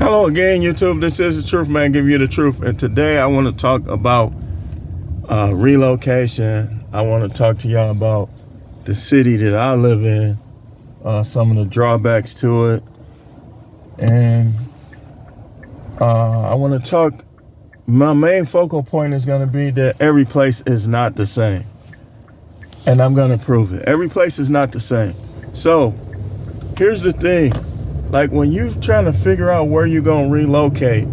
Hello again, YouTube. This is the Truth Man, giving you the truth. And today I want to talk about relocation. I want to talk to y'all about the city that I live in, some of the drawbacks to it. And I want to talk, my main focal point is going to be that every place is not the same. And I'm going to prove it. Every place is not the same. So here's the thing. Like when you're trying to figure out where you're going to relocate,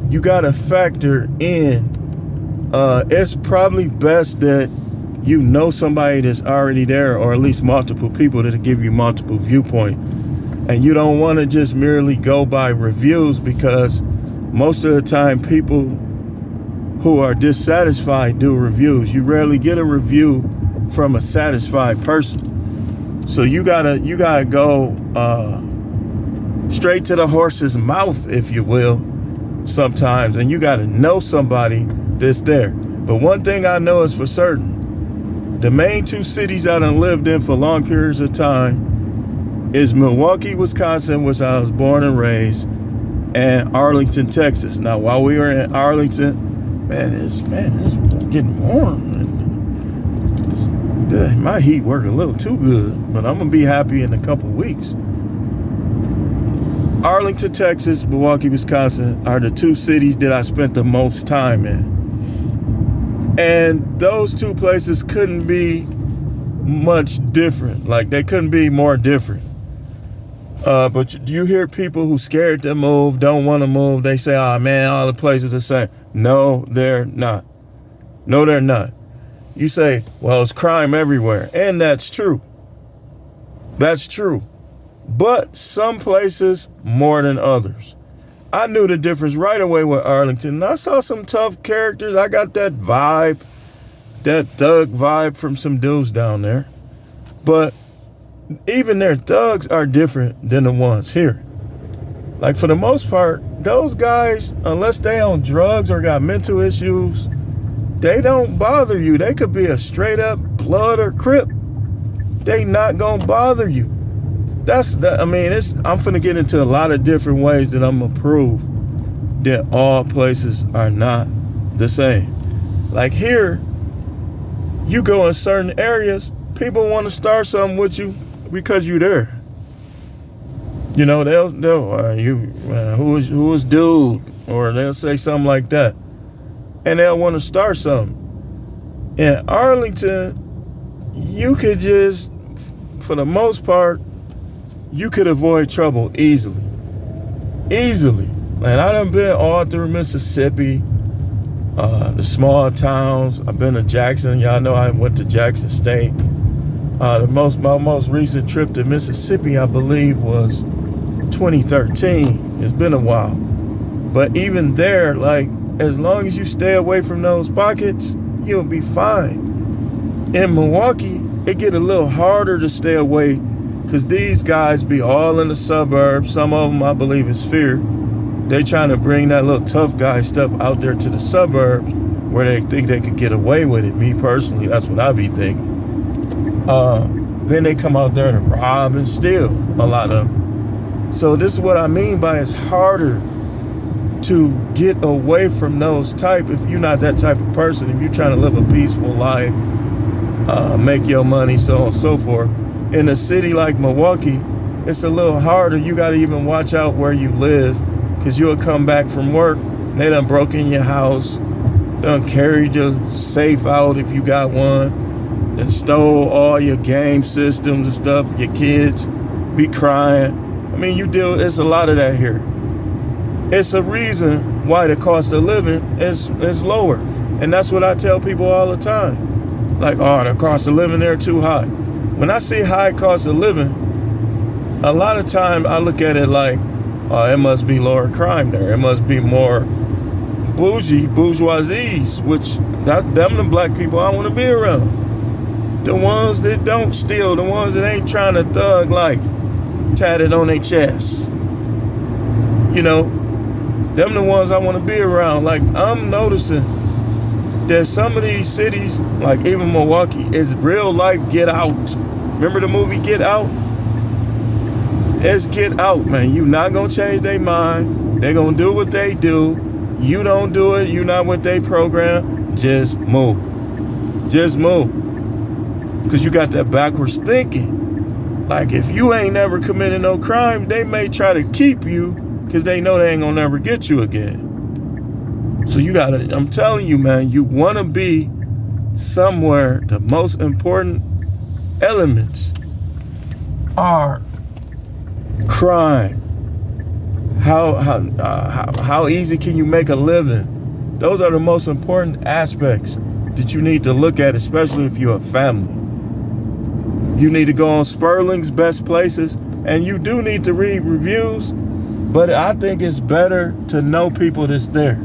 you got to factor in, it's probably best that you know somebody that's already there, or at least multiple people that'll give you multiple viewpoints. And you don't want to just merely go by reviews, because most of the time people who are dissatisfied do reviews. You rarely get a review from a satisfied person. So you gotta go straight to the horse's mouth, if you will, sometimes, and you got to know somebody that's there. But one thing I know is for certain, the main two cities I done lived in for long periods of time is Milwaukee, Wisconsin, which I was born and raised, and Arlington, Texas. Now, while we were in Arlington, it's getting warm. My heat worked a little too good, but I'm gonna be happy in a couple weeks. Arlington, Texas, Milwaukee, Wisconsin are the two cities that I spent the most time in. And those two places couldn't be much different. Like, they couldn't be more different. But you hear people who scared to move, don't want to move. They say, oh man, all the places are the same. No, they're not. No, they're not. You say, well, it's crime everywhere. And that's true. That's true. But some places more than others. I knew the difference right away with Arlington. I saw some tough characters. I got that vibe, that thug vibe from some dudes down there. But even their thugs are different than the ones here. Like, for the most part, those guys, unless they on drugs or got mental issues, they don't bother you. They could be a straight up blood or crip. They not gonna bother you. I'm finna get into a lot of different ways that I'm gonna prove that all places are not the same. Like here, you go in certain areas, people want to start something with you because you there. You know, they'll who was dude, or they'll say something like that, and they'll want to start something. In Arlington, you could just, for the most part, you could avoid trouble easily. Easily. And I done been all through Mississippi, the small towns. I've been to Jackson. Y'all know I went to Jackson State. My most recent trip to Mississippi, I believe, was 2013. It's been a while. But even there, like, as long as you stay away from those pockets, you'll be fine. In Milwaukee, it get a little harder to stay away, because these guys be all in the suburbs. Some of them, I believe, is fear. They trying to bring that little tough guy stuff out there to the suburbs where they think they could get away with it. Me personally, that's what I be thinking. Then they come out there to rob and steal, a lot of them. So this is what I mean by it's harder to get away from those type if you're not that type of person. If you're trying to live a peaceful life, make your money, so on and so forth. In a city like Milwaukee, it's a little harder. You got to even watch out where you live, because you'll come back from work, they done broke in your house, done carried your safe out if you got one, then stole all your game systems and stuff. Your kids be crying. I mean, it's a lot of that here. It's a reason why the cost of living is lower. And that's what I tell people all the time. Like, oh, the cost of living there too high. When I see high cost of living, a lot of time I look at it like, it must be lower crime there. It must be more bourgeoisies, which them the black people I want to be around. The ones that don't steal, the ones that ain't trying to thug life, tatted on their chests. You know, them the ones I want to be around. Like, I'm noticing that some of these cities, like even Milwaukee, is real life Get Out. Remember the movie Get Out? is get out, man. You not gonna change their mind. They gonna do what they do. You don't do it. You not with their program. Just move. Just move. Because you got that backwards thinking. Like, if you ain't never committed no crime, they may try to keep you because they know they ain't gonna never get you again. So you gotta, I'm telling you, man, you wanna be somewhere. The most important elements are crime. How easy can you make a living? Those are the most important aspects that you need to look at, especially if you're a family. You need to go on Sperling's best places, and you do need to read reviews, but I think it's better to know people that's there.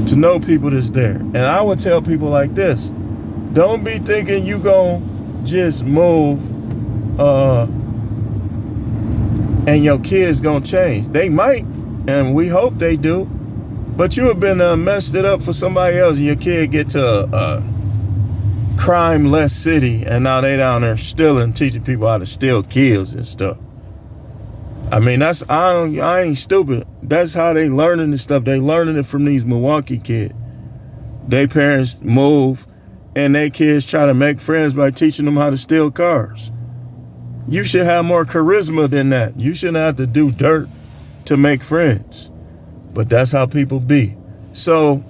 To know people that's there. And I would tell people like this: don't be thinking you gonna just move and your kids gonna change. They might, and we hope they do, but you have been messed it up for somebody else, and your kid get to a crime-less city, and now they down there stealing, teaching people how to steal kids and stuff. I mean, I ain't stupid. That's how they learning this stuff. They learning it from these Milwaukee kids. They parents move, and they kids try to make friends by teaching them how to steal cars. You should have more charisma than that. You shouldn't have to do dirt to make friends. But that's how people be. So,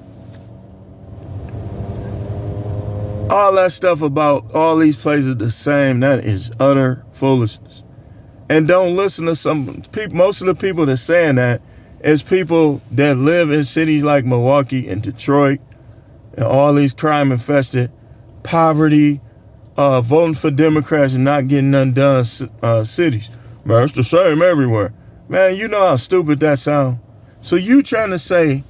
all that stuff about all these places the same, that is utter foolishness. And don't listen to some people. Most of the people that's saying that is people that live in cities like Milwaukee and Detroit and all these crime-infested, poverty, voting for Democrats and not getting none done cities. Man, it's the same everywhere. Man, you know how stupid that sounds. So you trying to say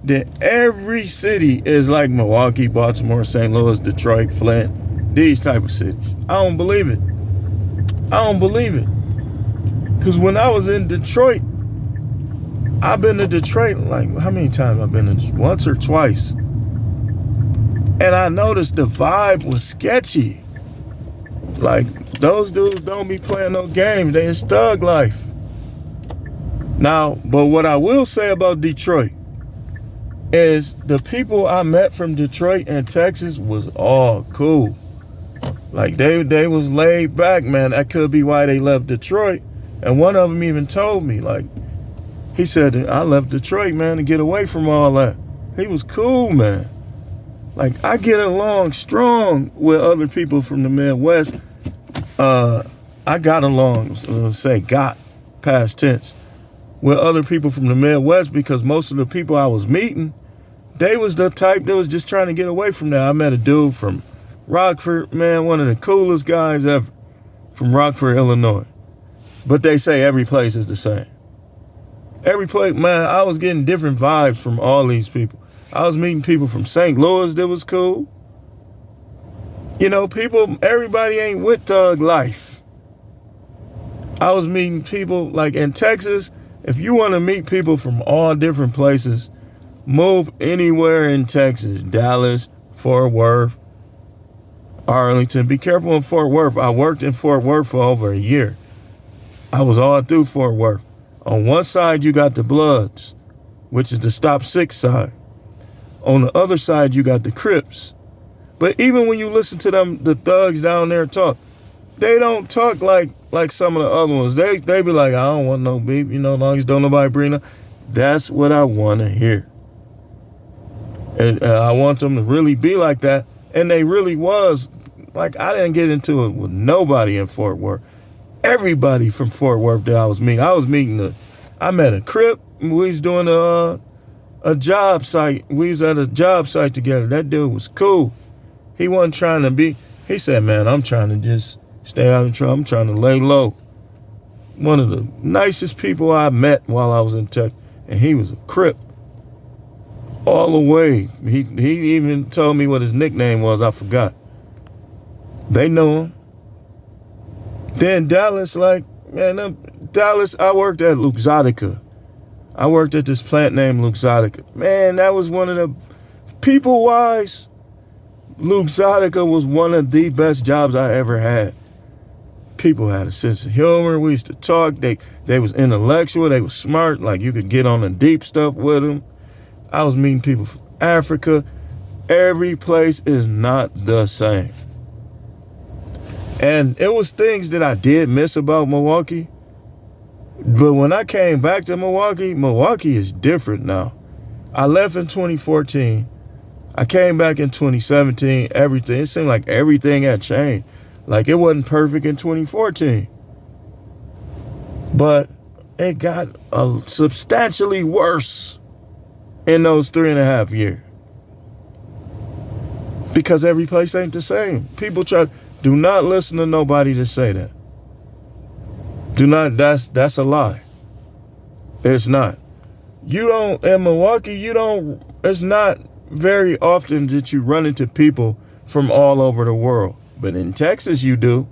that every city is like Milwaukee, Baltimore, St. Louis, Detroit, Flint, these type of cities? I don't believe it. I don't believe it. Because when I was in Detroit, I've been to Detroit, like, how many times I've been to? Once or twice. And I noticed the vibe was sketchy. Like, those dudes don't be playing no games. They is thug life. Now, but what I will say about Detroit is the people I met from Detroit and Texas was all cool. Like, they was laid back, man. That could be why they left Detroit. And one of them even told me, like, he said, I left Detroit, man, to get away from all that. He was cool, man. Like, I get along strong with other people from the Midwest. I got along, got, past tense, with other people from the Midwest because most of the people I was meeting, they was the type that was just trying to get away from that. I met a dude from Rockford, man, one of the coolest guys ever, from Rockford, Illinois. But they say every place is the same. Every place, man, I was getting different vibes from all these people. I was meeting people from St. Louis that was cool. You know, people, everybody ain't with thug life. I was meeting people, like in Texas, if you want to meet people from all different places, move anywhere in Texas, Dallas, Fort Worth, Arlington. Be careful in Fort Worth. I worked in Fort Worth for over a year. I was all through Fort Worth. On one side, you got the Bloods, which is the Stop Six side. On the other side, you got the Crips. But even when you listen to them, the thugs down there talk, they don't talk like some of the other ones. They be like, I don't want no beef, you know, as long as don't nobody bring up. That's what I want to hear. And I want them to really be like that. And they really was. Like, I didn't get into it with nobody in Fort Worth. Everybody from Fort Worth that I was meeting, I met a Crip. We was doing a job site. We was at a job site together. That dude was cool. He wasn't trying to be, he said, man, I'm trying to just stay out of trouble. I'm trying to lay low. One of the nicest people I met while I was in Texas. And he was a Crip. All the way. He even told me what his nickname was. I forgot. They know him. Then Dallas, like, man, Dallas, I worked at Luxottica. I worked at this plant named Luxottica. Man, that was one of the, people-wise, Luxottica was one of the best jobs I ever had. People had a sense of humor. We used to talk. They was intellectual. They was smart. Like, you could get on the deep stuff with them. I was meeting people from Africa. Every place is not the same. And it was things that I did miss about Milwaukee. But when I came back to Milwaukee, Milwaukee is different now. I left in 2014. I came back in 2017. It seemed like everything had changed. Like, it wasn't perfect in 2014. But it got substantially worse in those 3.5 years. Because every place ain't the same. People do not listen to nobody to say that. That's a lie. It's not. In Milwaukee, it's not very often that you run into people from all over the world. But in Texas, you do.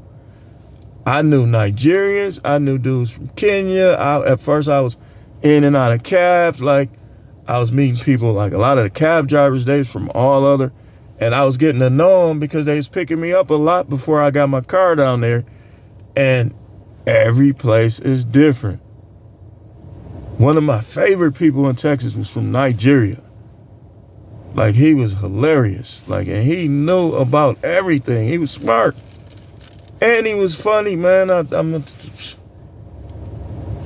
I knew Nigerians. I knew dudes from Kenya. At first, I was in and out of cabs. Like, I was meeting people, like a lot of the cab drivers, they was from all other. And I was getting to know them because they was picking me up a lot before I got my car down there. And every place is different. One of my favorite people in Texas was from Nigeria. Like, he was hilarious. Like, and he knew about everything. He was smart. And he was funny, man. I'm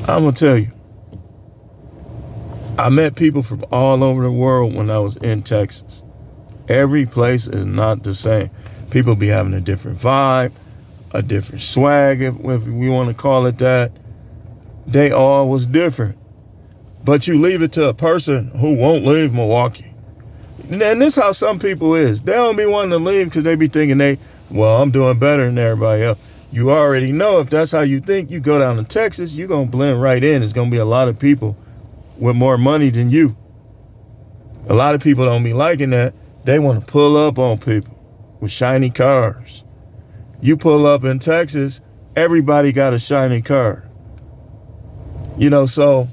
gonna tell you. I met people from all over the world when I was in Texas. Every place is not the same. People be having a different vibe, a different swag, if we want to call it that. They all was different. But you leave it to a person who won't leave Milwaukee. And this is how some people is. They don't be wanting to leave because they be thinking I'm doing better than everybody else. You already know if that's how you think, you go down to Texas, you're going to blend right in. There's going to be a lot of people with more money than you. A lot of people don't be liking that. They want to pull up on people with shiny cars. You pull up in Texas, everybody got a shiny car. So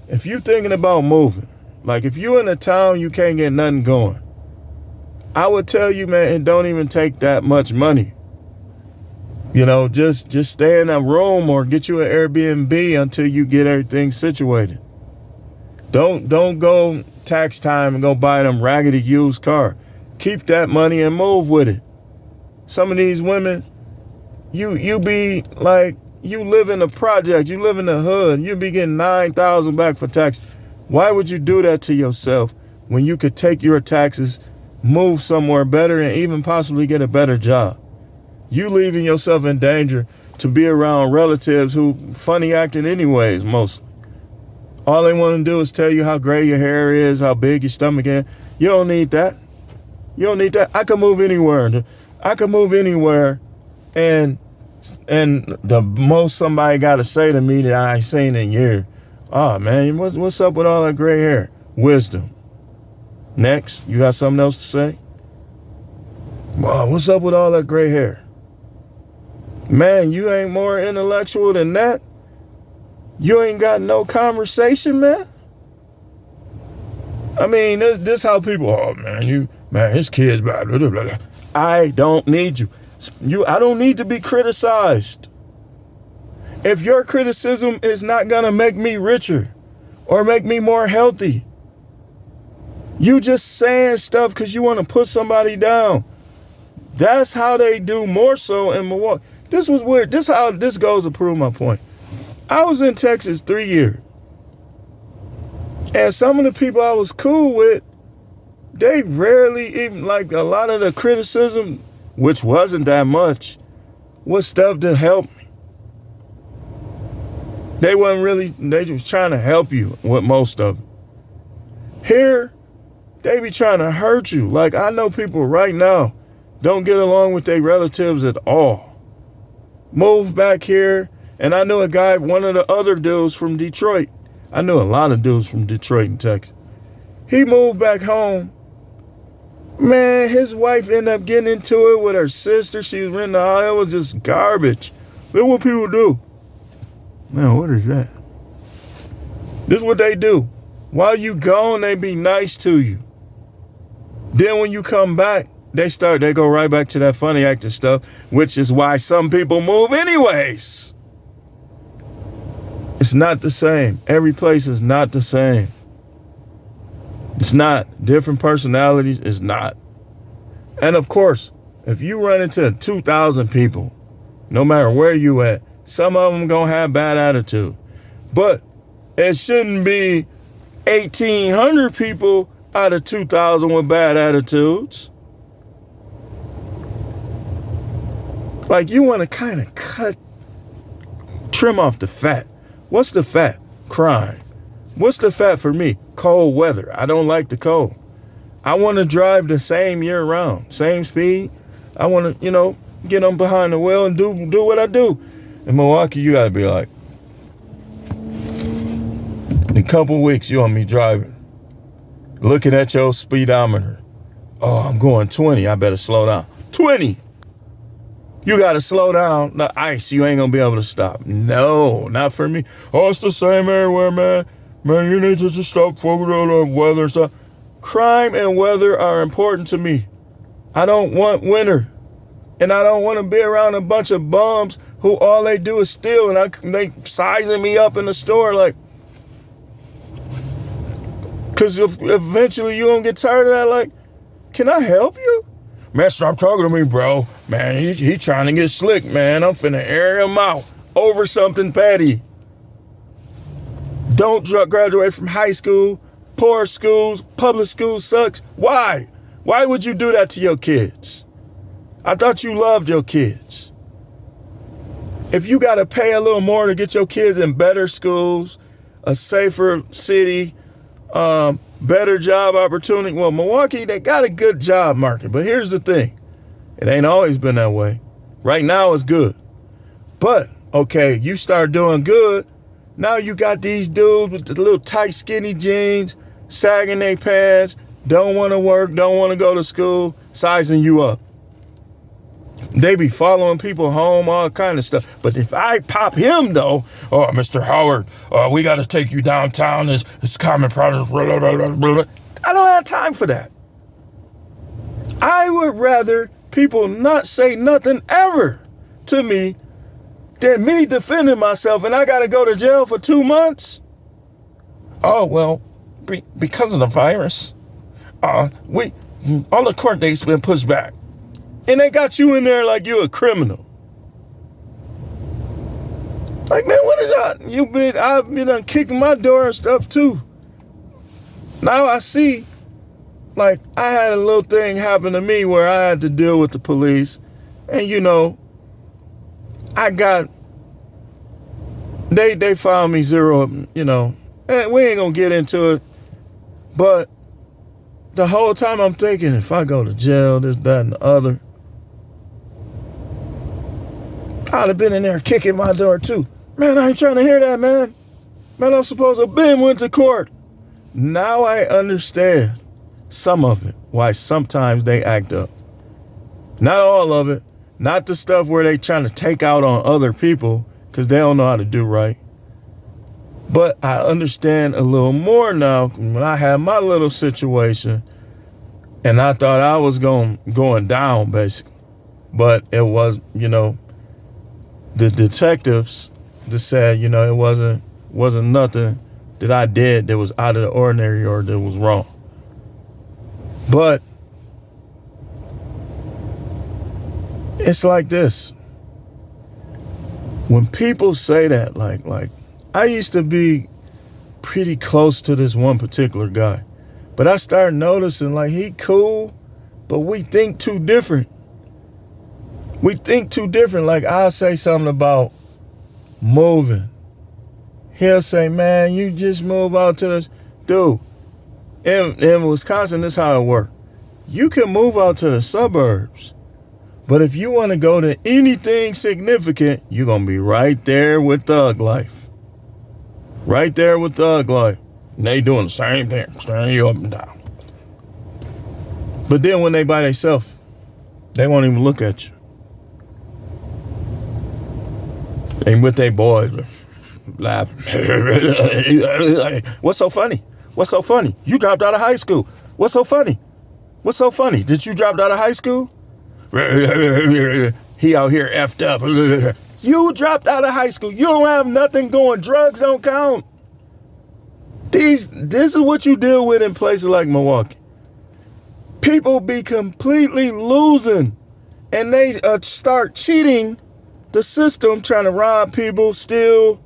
if you're thinking about moving, like if you're in a town you can't get nothing going, I would tell you, man, it don't even take that much money. Just stay in a room or get you an Airbnb until you get everything situated. Don't go tax time and go buy them raggedy used car. Keep that money and move with it. Some of these women, you be like, you live in a project, you live in the hood, you be getting $9,000 back for tax. Why would you do that to yourself when you could take your taxes, move somewhere better, and even possibly get a better job? You leaving yourself in danger to be around relatives who funny acting anyways, mostly. All they want to do is tell you how gray your hair is, how big your stomach is. You don't need that. You don't need that. I can move anywhere. And the most somebody got to say to me that I ain't seen in years, oh, man, what's up with all that gray hair? Wisdom. Next, you got something else to say? Wow, what's up with all that gray hair? Man, you ain't more intellectual than that? You ain't got no conversation, man? I mean, this how people, his kids, blah, blah, blah, blah. I don't need you. I don't need to be criticized. If your criticism is not going to make me richer or make me more healthy, you just saying stuff because you want to put somebody down. That's how they do more so in Milwaukee. This was weird. This how this goes to prove my point. I was in Texas 3 years. And some of the people I was cool with, they rarely even, like, a lot of the criticism, which wasn't that much, was stuff to help me. They was trying to help you with most of it. Here, they be trying to hurt you. Like, I know people right now don't get along with their relatives at all. Moved back here, and I knew a guy, one of the other dudes from Detroit. I knew a lot of dudes from Detroit and Texas. He moved back home. Man, his wife ended up getting into it with her sister. She was renting the house. It was just garbage. Look what people do. Man, what is that? This is what they do. While you gone, they be nice to you. Then when you come back, they go right back to that funny acting stuff, which is why some people move anyways. It's not the same. Every place is not the same. It's not. Different personalities is not. And of course, if you run into 2,000 people, no matter where you at, some of them gonna have bad attitude. But it shouldn't be 1,800 people out of 2,000 with bad attitudes. Like, you want to kind of trim off the fat. What's the fat? Crime. What's the fat for me? Cold weather. I don't like the cold. I want to drive the same year round, same speed. I want to, get on behind the wheel and do what I do. In Milwaukee, you got to be like, in a couple weeks, you want me driving, looking at your speedometer. Oh, I'm going 20. I better slow down. 20. You got to slow down. The ice, you ain't going to be able to stop. No, not for me. Oh, it's the same everywhere, man. Man, you need to just stop focusing on the weather and stuff. Crime and weather are important to me. I don't want winter. And I don't want to be around a bunch of bums who all they do is steal. And they sizing me up in the store like, because eventually you gonna get tired of that. Like, can I help you? Man, stop talking to me, bro. Man, he trying to get slick, man. I'm finna air him out over something petty. Don't graduate from high school. Poor schools, public school sucks. Why? Why would you do that to your kids? I thought you loved your kids. If you got to pay a little more to get your kids in better schools, a safer city, better job opportunity. Well, Milwaukee, they got a good job market. But here's the thing. It ain't always been that way. Right now it's good. But, okay, you start doing good. Now you got these dudes with the little tight, skinny jeans, sagging their pants, don't want to work, don't want to go to school, sizing you up. They be following people home, all kind of stuff. But if I pop him, though, oh, Mr. Howard, we got to take you downtown. It's common product. Blah, blah, blah, blah. I don't have time for that. I would rather people not say nothing ever to me than me defending myself and I got to go to jail for 2 months. Oh, well, because of the virus, all the court dates been pushed back. And they got you in there like you a criminal. Like, man, what is that? I've been kicking my door and stuff too. Now I see, like, I had a little thing happen to me where I had to deal with the police. And, they found me zero, and we ain't gonna get into it. But the whole time I'm thinking, if I go to jail, this, that, and the other, I'd have been in there kicking my door too. Man, I ain't trying to hear that, man. Man, I'm supposed to have been went to court. Now I understand some of it, why sometimes they act up. Not all of it. Not the stuff where they trying to take out on other people because they don't know how to do right. But I understand a little more now when I had my little situation and I thought I was going down, basically. But it was, the detectives just said, it wasn't nothing that I did that was out of the ordinary or that was wrong. But it's like this. When people say that, like I used to be pretty close to this one particular guy, but I started noticing like he cool, but we think too different. We think too different. Like I'll say something about moving. He'll say, man, you just move out to this. Dude, in Wisconsin, this is how it works. You can move out to the suburbs. But if you want to go to anything significant, you're going to be right there with thug life. Right there with thug life. And they doing the same thing, staring you up and down. But then when they by themselves, they won't even look at you. And with their boys, laughing. What's so funny? What's so funny? You dropped out of high school. What's so funny? What's so funny? Did you drop out of high school? He out here effed up. You dropped out of high school. You don't have nothing going. Drugs don't count. This is what you deal with in places like Milwaukee. People be completely losing, and they start cheating the system, trying to rob people, steal,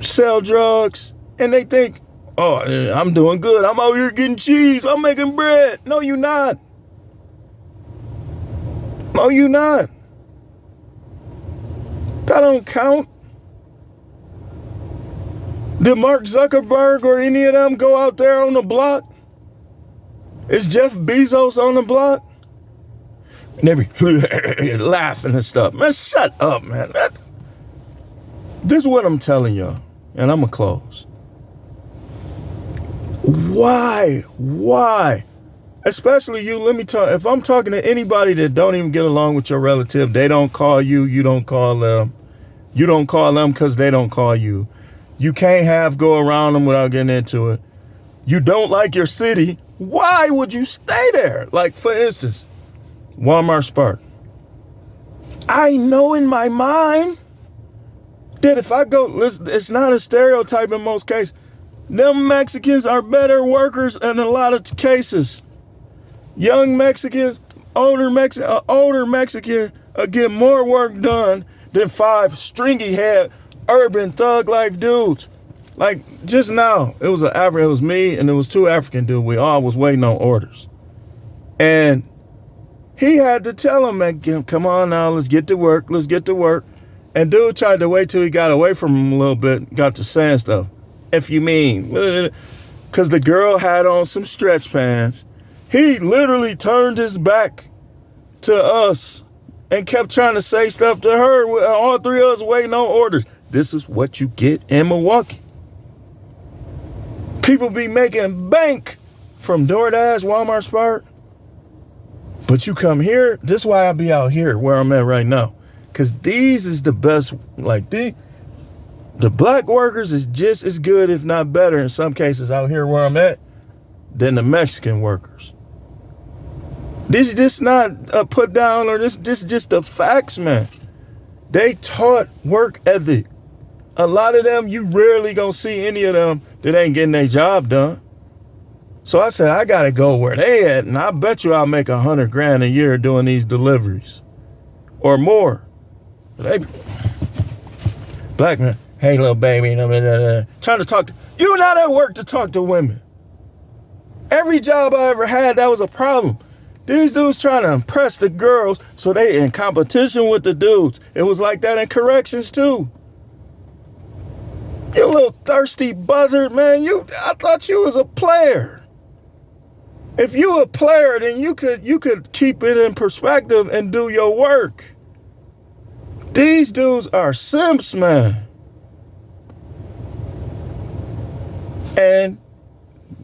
sell drugs, and they think, oh, I'm doing good. I'm out here getting cheese. I'm making bread. No, you're not. No, you're not. That don't count. Did Mark Zuckerberg or any of them go out there on the block? Is Jeff Bezos on the block? And they be laughing and stuff. Man, shut up, man. This is what I'm telling y'all, and I'm going to close. Why? Especially you, let me talk. If I'm talking to anybody that don't even get along with your relative, they don't call you, you don't call them. You don't call them because they don't call you. You can't go around them without getting into it. You don't like your city. Why would you stay there? Like, for instance, Walmart Spark. I know in my mind that if I go, it's not a stereotype in most cases. Them Mexicans are better workers in a lot of cases. Young Mexicans, older Mexican get more work done than 5 stringy-head urban thug life dudes. Like just now, it was me and it was 2 African dudes. We all was waiting on orders. And he had to tell him, man, come on now, let's get to work. And dude tried to wait till he got away from him a little bit, got to saying stuff. If you mean, because the girl had on some stretch pants. He literally turned his back to us and kept trying to say stuff to her. All 3 of us waiting on orders. This is what you get in Milwaukee. People be making bank from DoorDash, Walmart Spark. But you come here, this is why I be out here where I'm at right now. Because these is the best, like the black workers is just as good, if not better, in some cases out here where I'm at, than the Mexican workers. This not a put down or this just the facts, man. They taught work ethic. A lot of them, you rarely gonna see any of them that ain't getting their job done. So I said, I gotta go where they at, and I bet you I'll make $100,000 a year doing these deliveries. Or more. Black man, hey little baby, trying to talk to, you're not at work to talk to women. Every job I ever had, that was a problem. These dudes trying to impress the girls, so they in competition with the dudes. It was like that in corrections too. You little thirsty buzzard, man. I thought you was a player. If you a player, then you could keep it in perspective and do your work. These dudes are simps, man. And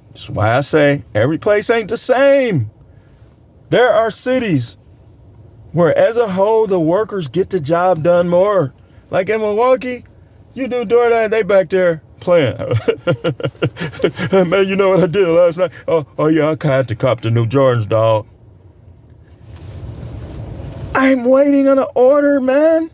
that's why I say every place ain't the same. There are cities where as a whole, the workers get the job done more. Like in Milwaukee, you do DoorDash, they back there playing. Man, you know what I did last night? Oh yeah, I had to cop the new Jordans, dog. I'm waiting on an order, man.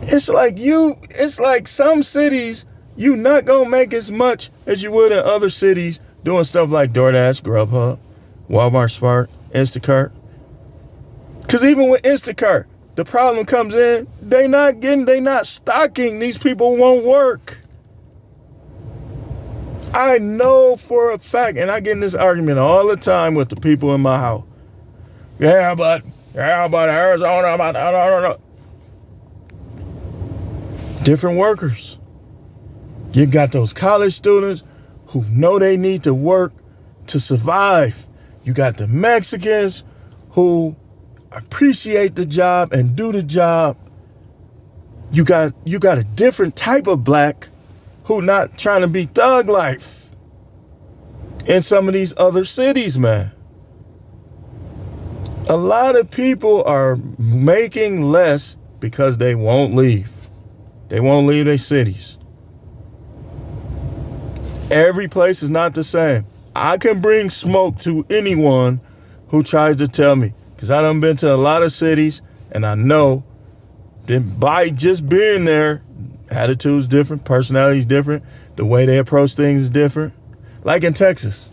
It's like some cities, you not gonna make as much as you would in other cities doing stuff like DoorDash, Grubhub, Walmart Spark, Instacart. Cause even with Instacart, the problem comes in, they not stocking. These people won't work. I know for a fact, and I get in this argument all the time with the people in my house. Yeah, but Arizona, different workers. You got those college students who know they need to work to survive. You got the Mexicans who appreciate the job and do the job. You got a different type of black who not trying to be thug life in some of these other cities, man. A lot of people are making less because they won't leave. They won't leave their cities. Every place is not the same. I can bring smoke to anyone who tries to tell me, because I done been to a lot of cities, and I know that by just being there, attitude's different, personality's different, the way they approach things is different. Like in Texas,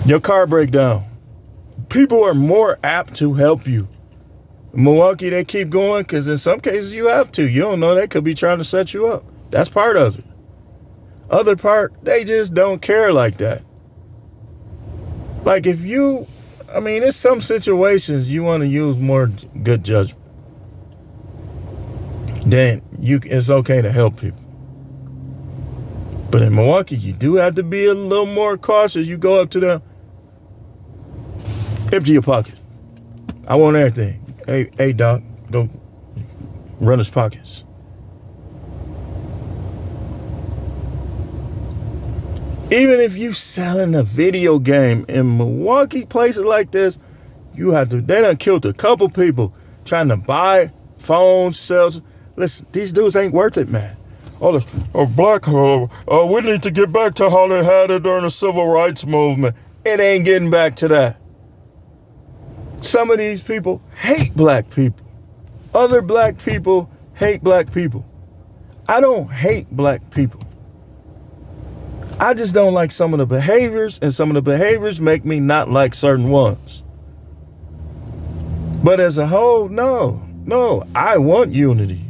your car break down, people are more apt to help you. In Milwaukee, they keep going because in some cases you have to. You don't know, they could be trying to set you up. That's part of it. Other part, they just don't care like that. Like if you, there's some situations you want to use more good judgment. Then it's okay to help people. But in Milwaukee, you do have to be a little more cautious. You go up to them, empty your pocket. I want everything. Hey, doc, go run his pockets. Even if you selling a video game in Milwaukee, places like this, they done killed a couple people trying to buy phones, cells. Listen, these dudes ain't worth it, man. All this, we need to get back to how they had it during the civil rights movement. It ain't getting back to that. Some of these people hate black people. Other black people hate black people. I don't hate black people. I just don't like some of the behaviors, and some of the behaviors make me not like certain ones. But as a whole, no, I want unity.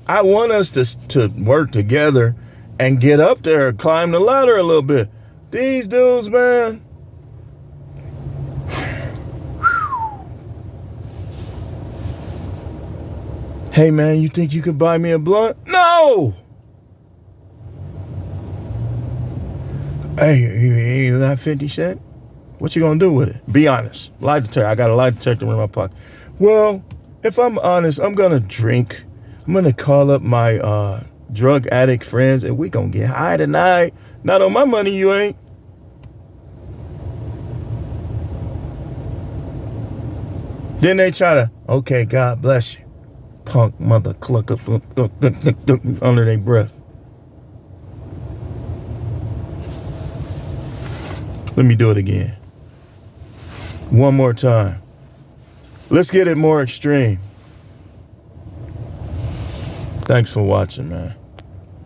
I want us to work together and get up there, climb the ladder a little bit. These dudes, man. Hey, man, you think you could buy me a blunt? No! Hey, you got 50 cents? What you gonna do with it? Be honest. Lie detector. I got a lie detector in my pocket. Well, if I'm honest, I'm gonna drink. I'm gonna call up my drug addict friends and we gonna get high tonight. Not on my money, you ain't. Then they try to, okay, God bless you. Punk mother cluck under their breath. Let me do it again. One more time. Let's get it more extreme. Thanks for watching, man.